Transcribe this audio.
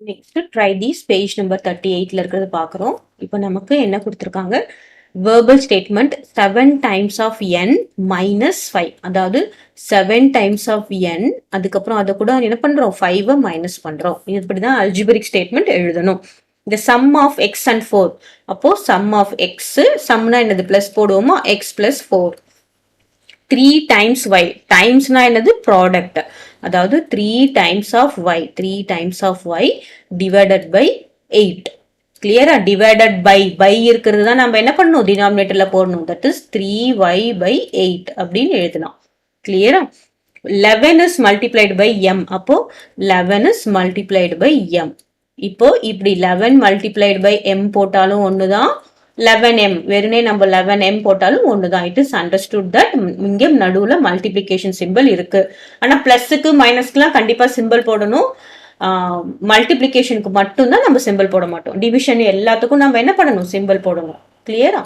Next try these page number 38ல இருக்கிறது பார்க்குறோம். இப்போ நமக்கு என்ன கொடுத்துருக்காங்க, verbal statement 7 times of n minus 5, அதாவது 7 டைம்ஸ் ஆஃப் n, அதுக்கப்புறம் அதை கூட என்ன பண்றோம், 5 மைனஸ் பண்றோம். இப்படிதான் அல்ஜிபரிக் ஸ்டேட்மெண்ட் எழுதணும். இந்த சம் ஆஃப் எக்ஸ் அண்ட் 4, அப்போ சம் ஆஃப் எக்ஸ், சம்னா என்னது பிளஸ் போடுவோமா, எக்ஸ் பிளஸ் 4. 3 டைம்ஸ் y, டைம்ஸ்னா என்னது ப்ராடக்ட், அதாவது 3 times of y, 3 times of y divided by 8. கிளியரா, டிவைடட் பை இருக்கிறது தான் நம்ம என்ன பண்ணணும், டினாமினேட்டர்ல போடணும். தட் இஸ் 3y by 8 அப்படின்னு எழுதலாம். கிளியரா. 11 is multiplied by m, அப்போ 11 is multiplied by m. இப்போ இப்படி 11 multiplied by m போட்டாலும் ஒண்ணுதான், 11m வெறுனே நம்ம 11m போட்டாலும் ஒண்ணுதான். இட் இஸ் அண்டர்ஸ்டுட் தட் இங்க நடுவுல மல்டிபிளிகேஷன் சிம்பிள் இருக்கு. ஆனா பிளஸ்க்கு மைனஸ்க்குலாம் கண்டிப்பா சிம்பிள் போடணும். மல்டிபிளிகேஷனுக்கு மட்டும்தான் நம்ம சிம்பிள் போட மாட்டோம். டிவிஷன் எல்லாத்துக்கும் நம்ம என்ன பண்ணணும், சிம்பிள் போடணும். கிளியரா.